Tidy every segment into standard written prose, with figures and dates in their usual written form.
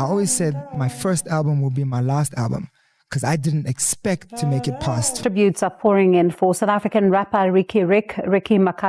I always said my first album will be my last album, because I didn't expect to make it past. Tributes are pouring in for South African rapper Riky Rick. Riky Rick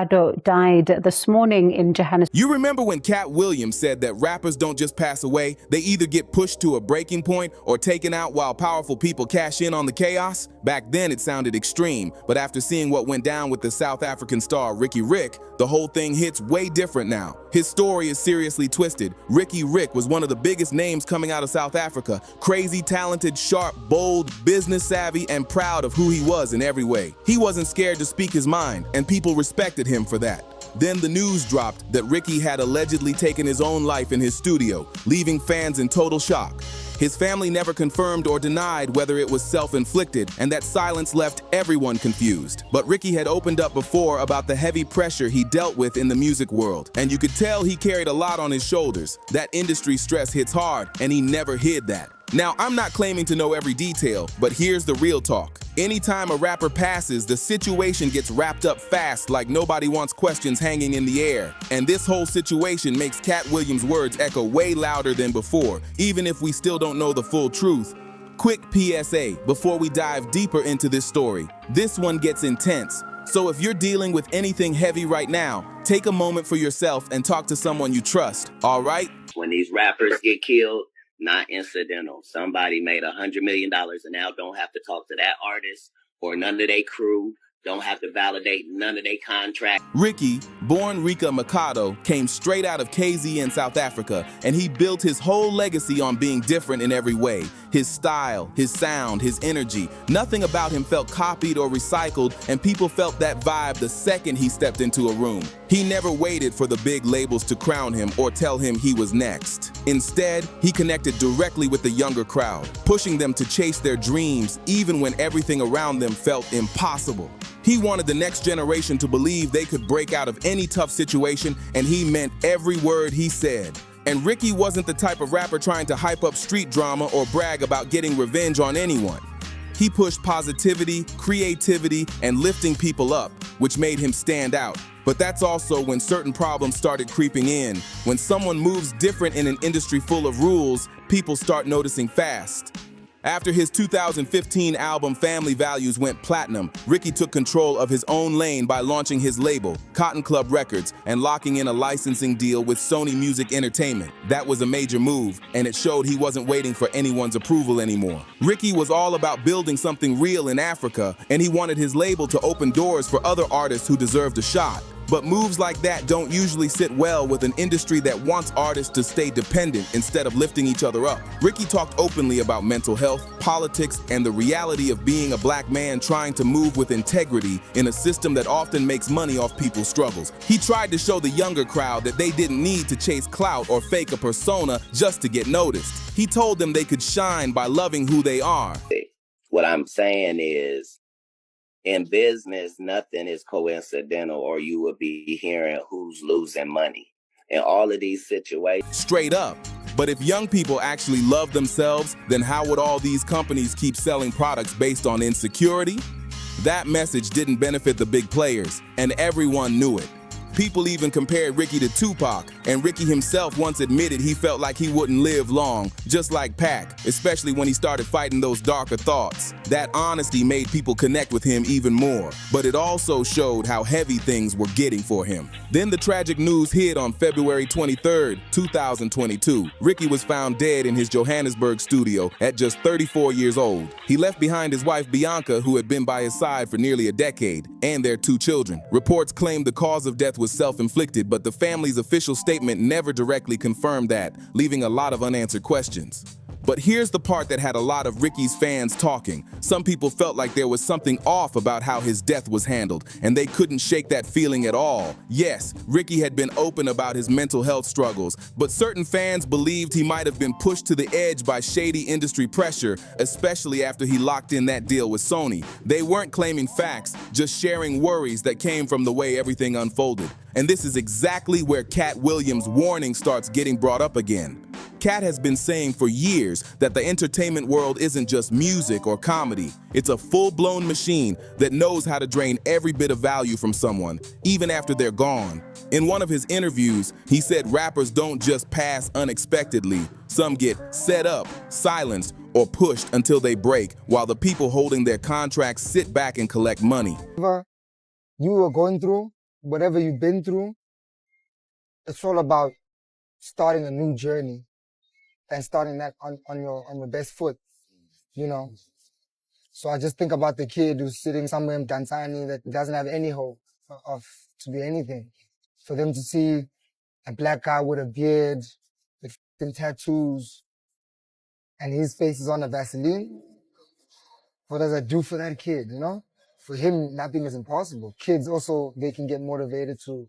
died this morning in Johannesburg. You remember when Katt Williams said that rappers don't just pass away, they either get pushed to a breaking point or taken out while powerful people cash in on the chaos? Back then it sounded extreme, but after seeing what went down with the South African star Riky Rick, the whole thing hits way different now. His story is seriously twisted. Riky Rick was one of the biggest names coming out of South Africa. Crazy, talented, sharp, bold, business savvy, and proud of who he was in every way. He wasn't scared to speak his mind, and people respected him for that. Then the news dropped that Riky had allegedly taken his own life in his studio, leaving fans in total shock. His family never confirmed or denied whether it was self-inflicted, and that silence left everyone confused. But Riky had opened up before about the heavy pressure he dealt with in the music world, and you could tell he carried a lot on his shoulders. That industry stress hits hard, and he never hid that. Now, I'm not claiming to know every detail, but here's the real talk. Anytime a rapper passes, the situation gets wrapped up fast like nobody wants questions hanging in the air. And this whole situation makes Katt Williams' words echo way louder than before, even if we still don't know the full truth. Quick PSA before we dive deeper into this story. This one gets intense. So if you're dealing with anything heavy right now, take a moment for yourself and talk to someone you trust, all right? When these rappers get killed, not incidental. Somebody made $100 million and now don't have to talk to that artist or none of their crew, don't have to validate none of their contracts. Riky, born Riky Rick, came straight out of KZ in South Africa, and he built his whole legacy on being different in every way. His style, his sound, his energy, nothing about him felt copied or recycled, and people felt that vibe the second he stepped into a room. He never waited for the big labels to crown him or tell him he was next. Instead, he connected directly with the younger crowd, pushing them to chase their dreams even when everything around them felt impossible. He wanted the next generation to believe they could break out of any tough situation, and he meant every word he said. And Riky wasn't the type of rapper trying to hype up street drama or brag about getting revenge on anyone. He pushed positivity, creativity, and lifting people up, which made him stand out. But that's also when certain problems started creeping in. When someone moves different in an industry full of rules, people start noticing fast. After his 2015 album Family Values went platinum, Riky took control of his own lane by launching his label, Cotton Club Records, and locking in a licensing deal with Sony Music Entertainment. That was a major move, and it showed he wasn't waiting for anyone's approval anymore. Riky was all about building something real in Africa, and he wanted his label to open doors for other artists who deserved a shot. But moves like that don't usually sit well with an industry that wants artists to stay dependent instead of lifting each other up. Riky talked openly about mental health, politics, and the reality of being a black man trying to move with integrity in a system that often makes money off people's struggles. He tried to show the younger crowd that they didn't need to chase clout or fake a persona just to get noticed. He told them they could shine by loving who they are. What I'm saying is, in business, nothing is coincidental, or you would be hearing who's losing money in all of these situations. Straight up. But if young people actually love themselves, then how would all these companies keep selling products based on insecurity? That message didn't benefit the big players, and everyone knew it. People even compared Riky to Tupac, and Riky himself once admitted he felt like he wouldn't live long, just like Pac, especially when he started fighting those darker thoughts. That honesty made people connect with him even more, but it also showed how heavy things were getting for him. Then the tragic news hit on February 23rd, 2022. Riky was found dead in his Johannesburg studio at just 34 years old. He left behind his wife Bianca, who had been by his side for nearly a decade, and their 2 children. Reports claimed the cause of death was self-inflicted, but the family's official statement never directly confirmed that, leaving a lot of unanswered questions. But here's the part that had a lot of Riky's fans talking. Some people felt like there was something off about how his death was handled, and they couldn't shake that feeling at all. Yes, Riky had been open about his mental health struggles, but certain fans believed he might have been pushed to the edge by shady industry pressure, especially after he locked in that deal with Sony. They weren't claiming facts, just sharing worries that came from the way everything unfolded. And this is exactly where Katt Williams' warning starts getting brought up again. Katt has been saying for years that the entertainment world isn't just music or comedy. It's a full-blown machine that knows how to drain every bit of value from someone, even after they're gone. In one of his interviews, he said rappers don't just pass unexpectedly. Some get set up, silenced, or pushed until they break, while the people holding their contracts sit back and collect money. Whatever you are going through, whatever you've been through, it's all about starting a new journey and starting that on your best foot, you know. So I just think about the kid who's sitting somewhere in Tanzania that doesn't have any hope to be anything. For them to see a black guy with a beard, with tattoos, and his face is on a Vaseline, what does that do for that kid, you know? For him, nothing is impossible. Kids also, they can get motivated to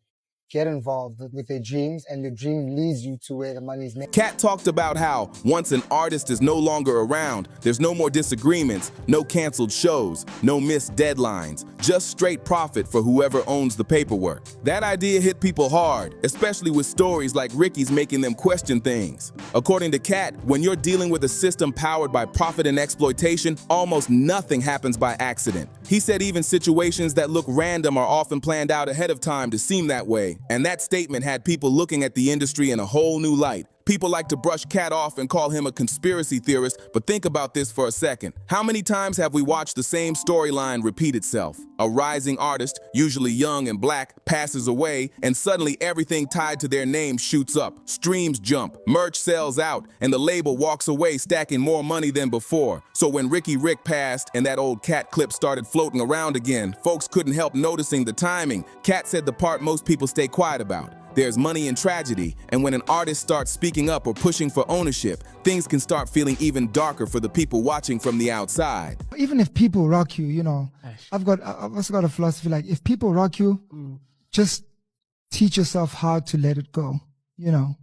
get involved with their dreams, and the dream leads you to where the money is made. Katt talked about how once an artist is no longer around, there's no more disagreements, no canceled shows, no missed deadlines, just straight profit for whoever owns the paperwork. That idea hit people hard, especially with stories like Ricky's making them question things. According to Katt, when you're dealing with a system powered by profit and exploitation, almost nothing happens by accident. He said even situations that look random are often planned out ahead of time to seem that way. And that statement had people looking at the industry in a whole new light. People like to brush Katt off and call him a conspiracy theorist, but think about this for a second. How many times have we watched the same storyline repeat itself? A rising artist, usually young and black, passes away, and suddenly everything tied to their name shoots up. Streams jump, merch sells out, and the label walks away stacking more money than before. So when Riky Rick passed and that old Katt clip started floating around again, folks couldn't help noticing the timing. Katt said the part most people stay quiet about. There's money in tragedy, and when an artist starts speaking up or pushing for ownership, things can start feeling even darker for the people watching from the outside. Even if people rock you, you know, I've also got a philosophy like, if people rock you, just teach yourself how to let it go, you know.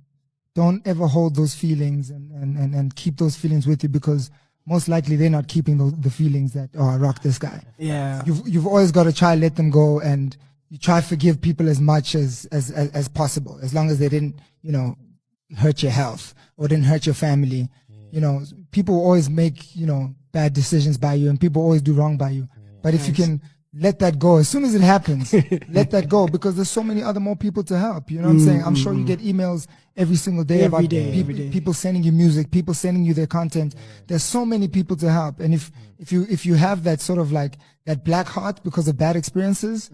Don't ever hold those feelings and keep those feelings with you, because most likely they're not keeping the feelings that, oh, I rock this guy. Yeah. You've always got to try let them go, and you try to forgive people as much as possible, as long as they didn't, you know, hurt your health or didn't hurt your family. You know, people always make, you know, bad decisions by you, and people always do wrong by you. But if you can let that go as soon as it happens, let that go, because there's so many more people to help. You know what I'm saying? I'm sure you get emails every single day about people sending you music, people sending you their content. There's so many people to help. And if you have that sort of like that black heart because of bad experiences,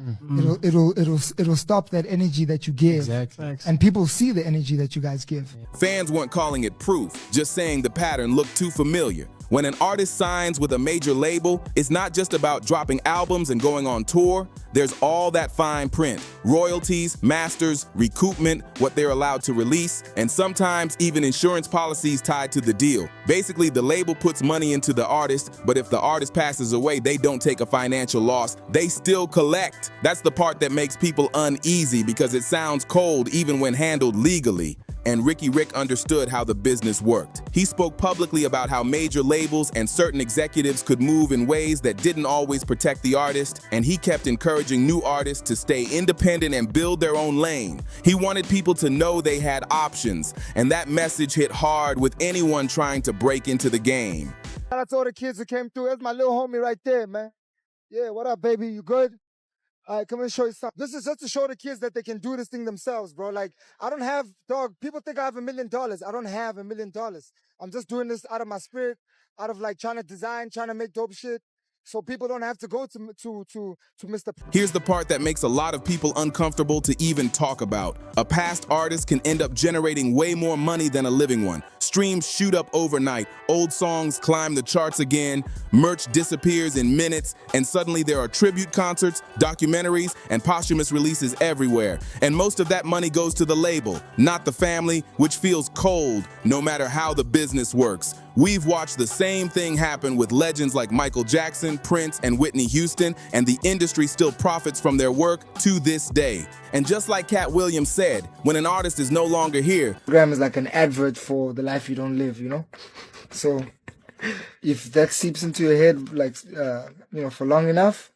it'll stop that energy that you give. Exactly. And people see the energy that you guys give. Fans weren't calling it proof, just saying the pattern looked too familiar. When an artist signs with a major label, it's not just about dropping albums and going on tour. There's all that fine print: royalties, masters, recoupment, what they're allowed to release, and sometimes even insurance policies tied to the deal. Basically, the label puts money into the artist, but if the artist passes away, they don't take a financial loss. They still collect. That's the part that makes people uneasy, because it sounds cold even when handled legally. And Riky Rick understood how the business worked. He spoke publicly about how major labels and certain executives could move in ways that didn't always protect the artist, and he kept encouraging new artists to stay independent and build their own lane. He wanted people to know they had options, and that message hit hard with anyone trying to break into the game. Shout out to all the kids who came through. That's my little homie right there, man. Yeah, what up, baby? You good? All right, come and show you something. This is just to show the kids that they can do this thing themselves, bro. Like, I don't have, dog, people think I have $1 million. I don't have $1 million. I'm just doing this out of my spirit, out of like trying to design, trying to make dope shit, so people don't have to go to Mr. Here's the part that makes a lot of people uncomfortable to even talk about. A past artist can end up generating way more money than a living one. Streams shoot up overnight, old songs climb the charts again, merch disappears in minutes, and suddenly there are tribute concerts, documentaries, and posthumous releases everywhere. And most of that money goes to the label, not the family, which feels cold no matter how the business works. We've watched the same thing happen with legends like Michael Jackson, Prince, and Whitney Houston, and the industry still profits from their work to this day. And just like Katt Williams said, when an artist is no longer here, Instagram is like an advert for the life you don't live, you know? So if that seeps into your head, like, you know, for long enough,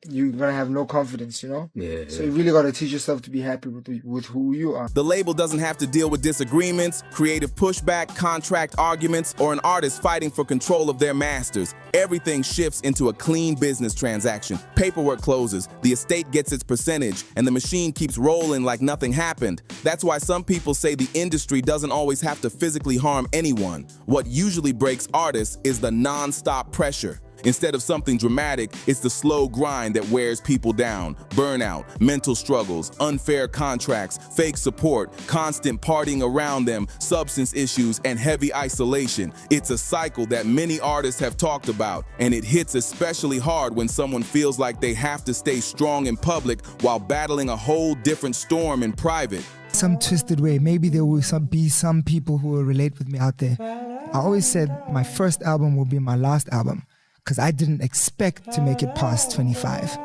you're gonna have no confidence, you know? Yeah. So you really gotta teach yourself to be happy with who you are. The label doesn't have to deal with disagreements, creative pushback, contract arguments, or an artist fighting for control of their masters. Everything shifts into a clean business transaction. Paperwork closes, the estate gets its percentage, and the machine keeps rolling like nothing happened. That's why some people say the industry doesn't always have to physically harm anyone. What usually breaks artists is the non-stop pressure. Instead of something dramatic, it's the slow grind that wears people down. Burnout, mental struggles, unfair contracts, fake support, constant partying around them, substance issues, and heavy isolation. It's a cycle that many artists have talked about, and it hits especially hard when someone feels like they have to stay strong in public while battling a whole different storm in private. Some twisted way, maybe there will be some people who will relate with me out there. I always said my first album will be my last album, because I didn't expect to make it past 25.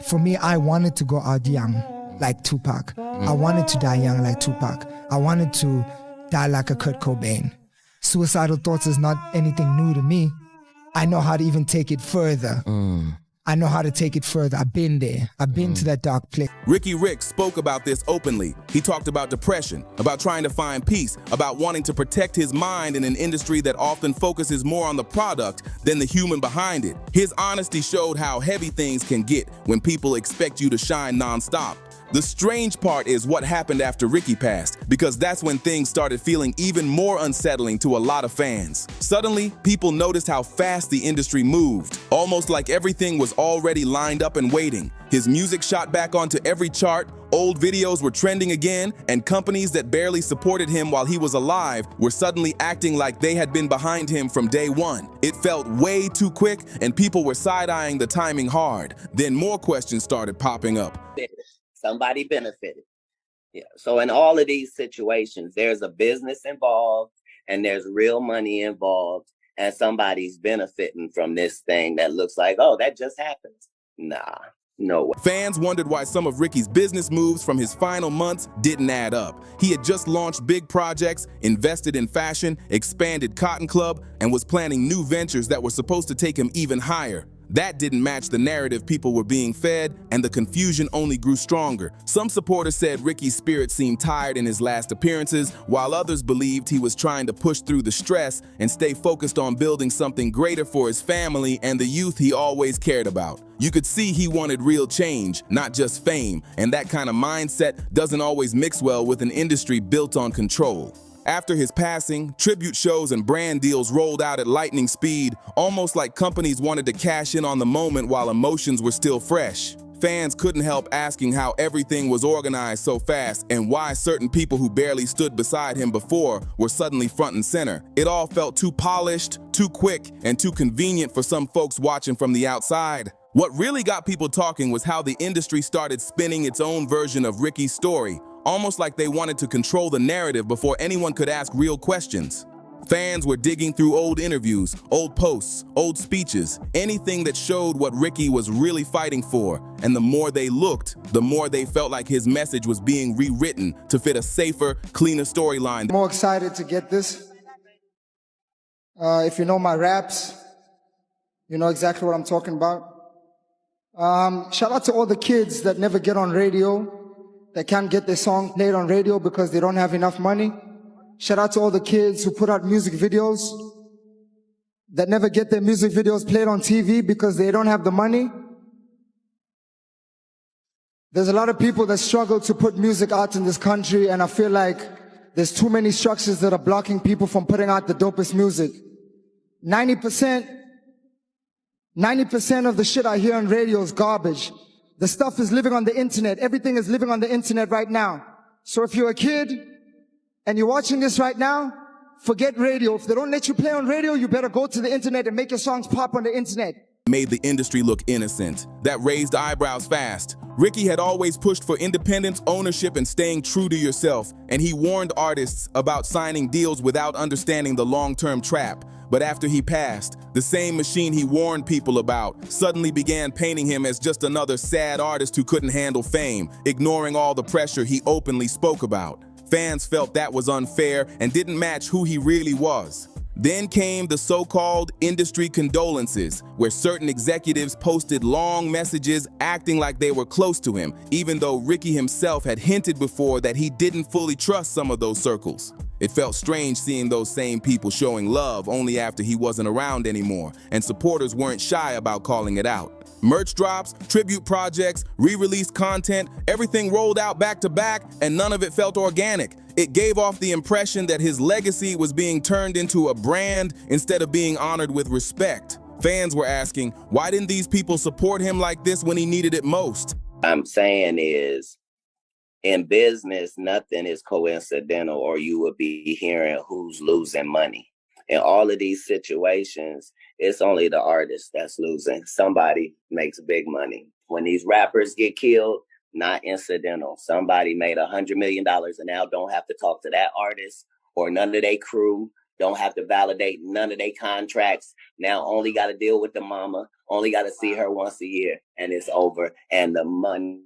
For me, I wanted to go out young, like Tupac. I wanted to die young like Tupac. I wanted to die like a Kurt Cobain. Suicidal thoughts is not anything new to me. I know how to even take it further. I know how to take it further. I've been there. I've been to that dark place. Riky Rick spoke about this openly. He talked about depression, about trying to find peace, about wanting to protect his mind in an industry that often focuses more on the product than the human behind it. His honesty showed how heavy things can get when people expect you to shine nonstop. The strange part is what happened after Ricky passed, because that's when things started feeling even more unsettling to a lot of fans. Suddenly, people noticed how fast the industry moved, almost like everything was already lined up and waiting. His music shot back onto every chart, old videos were trending again, and companies that barely supported him while he was alive were suddenly acting like they had been behind him from day one. It felt way too quick, and people were side-eyeing the timing hard. Then more questions started popping up. Somebody benefited. Yeah. So in all of these situations, there's a business involved and there's real money involved, and somebody's benefiting from this thing that looks like, oh, that just happened. Nah, no way. Fans wondered why some of Ricky's business moves from his final months didn't add up. He had just launched big projects, invested in fashion, expanded Cotton Club, and was planning new ventures that were supposed to take him even higher. That didn't match the narrative people were being fed, and the confusion only grew stronger. Some supporters said Ricky's spirit seemed tired in his last appearances, while others believed he was trying to push through the stress and stay focused on building something greater for his family and the youth he always cared about. You could see he wanted real change, not just fame, and that kind of mindset doesn't always mix well with an industry built on control. After his passing, tribute shows and brand deals rolled out at lightning speed, almost like companies wanted to cash in on the moment while emotions were still fresh. Fans couldn't help asking how everything was organized so fast and why certain people who barely stood beside him before were suddenly front and center. It all felt too polished, too quick, and too convenient for some folks watching from the outside. What really got people talking was how the industry started spinning its own version of Ricky's story, almost like they wanted to control the narrative before anyone could ask real questions. Fans were digging through old interviews, old posts, old speeches, anything that showed what Ricky was really fighting for. And the more they looked, the more they felt like his message was being rewritten to fit a safer, cleaner storyline. More excited to get this. If you know my raps, you know exactly what I'm talking about. Shout out to all the kids that never get on radio, that can't get their song played on radio because they don't have enough money. Shout out to all the kids who put out music videos that never get their music videos played on TV because they don't have the money. There's a lot of people that struggle to put music out in this country, and I feel like there's too many structures that are blocking people from putting out the dopest music. 90% of the shit I hear on radio is garbage. The stuff is living on the internet. Everything is living on the internet right now. So if you're a kid and you're watching this right now, forget radio. If they don't let you play on radio, you better go to the internet and make your songs pop on the internet. Made the industry look innocent. That raised eyebrows fast. Ricky had always pushed for independence, ownership, and staying true to yourself, and he warned artists about signing deals without understanding the long-term trap. But after he passed, the same machine he warned people about suddenly began painting him as just another sad artist who couldn't handle fame, ignoring all the pressure he openly spoke about. Fans felt that was unfair and didn't match who he really was. Then came the so-called industry condolences, where certain executives posted long messages acting like they were close to him, even though Riky himself had hinted before that he didn't fully trust some of those circles. It felt strange seeing those same people showing love only after he wasn't around anymore, and supporters weren't shy about calling it out. Merch drops, tribute projects, re-released content, everything rolled out back to back, and none of it felt organic. It gave off the impression that his legacy was being turned into a brand instead of being honored with respect. Fans were asking, why didn't these people support him like this when he needed it most? I'm saying is, in business, nothing is coincidental, or you would be hearing who's losing money. In all of these situations, it's only the artist that's losing. Somebody makes big money. When these rappers get killed, not incidental. Somebody made $100 million and now don't have to talk to that artist or none of their crew, don't have to validate none of their contracts. Now only got to deal with the mama, only got to see her once a year, and it's over. And the money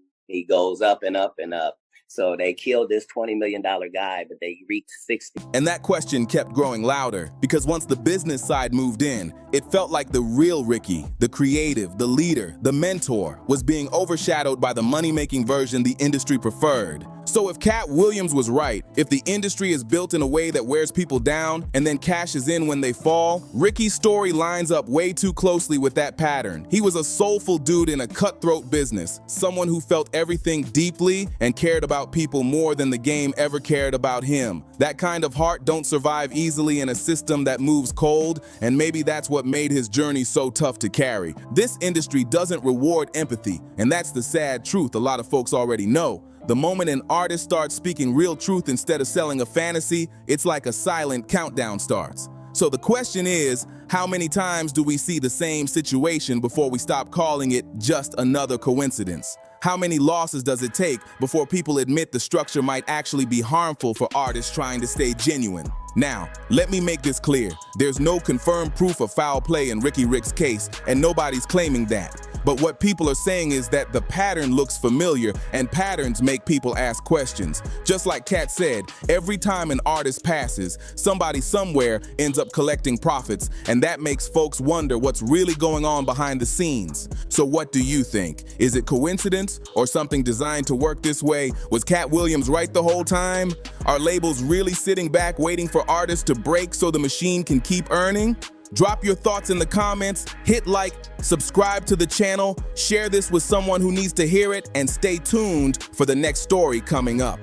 goes up and up and up. So they killed this $20 million guy, but they reached 60. And that question kept growing louder, because once the business side moved in, it felt like the real Riky, the creative, the leader, the mentor, was being overshadowed by the money-making version the industry preferred. So if Katt Williams was right, if the industry is built in a way that wears people down and then cashes in when they fall, Riky's story lines up way too closely with that pattern. He was a soulful dude in a cutthroat business, someone who felt everything deeply and cared about people more than the game ever cared about him. That kind of heart don't survive easily in a system that moves cold, and maybe that's what made his journey so tough to carry. This industry doesn't reward empathy, and that's the sad truth a lot of folks already know. The moment an artist starts speaking real truth instead of selling a fantasy, it's like a silent countdown starts. So the question is, how many times do we see the same situation before we stop calling it just another coincidence? How many losses does it take before people admit the structure might actually be harmful for artists trying to stay genuine? Now, let me make this clear. There's no confirmed proof of foul play in Riky Rick's case, and nobody's claiming that. But what people are saying is that the pattern looks familiar, and patterns make people ask questions. Just like Katt said, every time an artist passes, somebody somewhere ends up collecting profits, and that makes folks wonder what's really going on behind the scenes. So what do you think? Is it coincidence or something designed to work this way? Was Katt Williams right the whole time? Are labels really sitting back waiting for artists to break so the machine can keep earning? Drop your thoughts in the comments, hit like, subscribe to the channel, share this with someone who needs to hear it, and stay tuned for the next story coming up.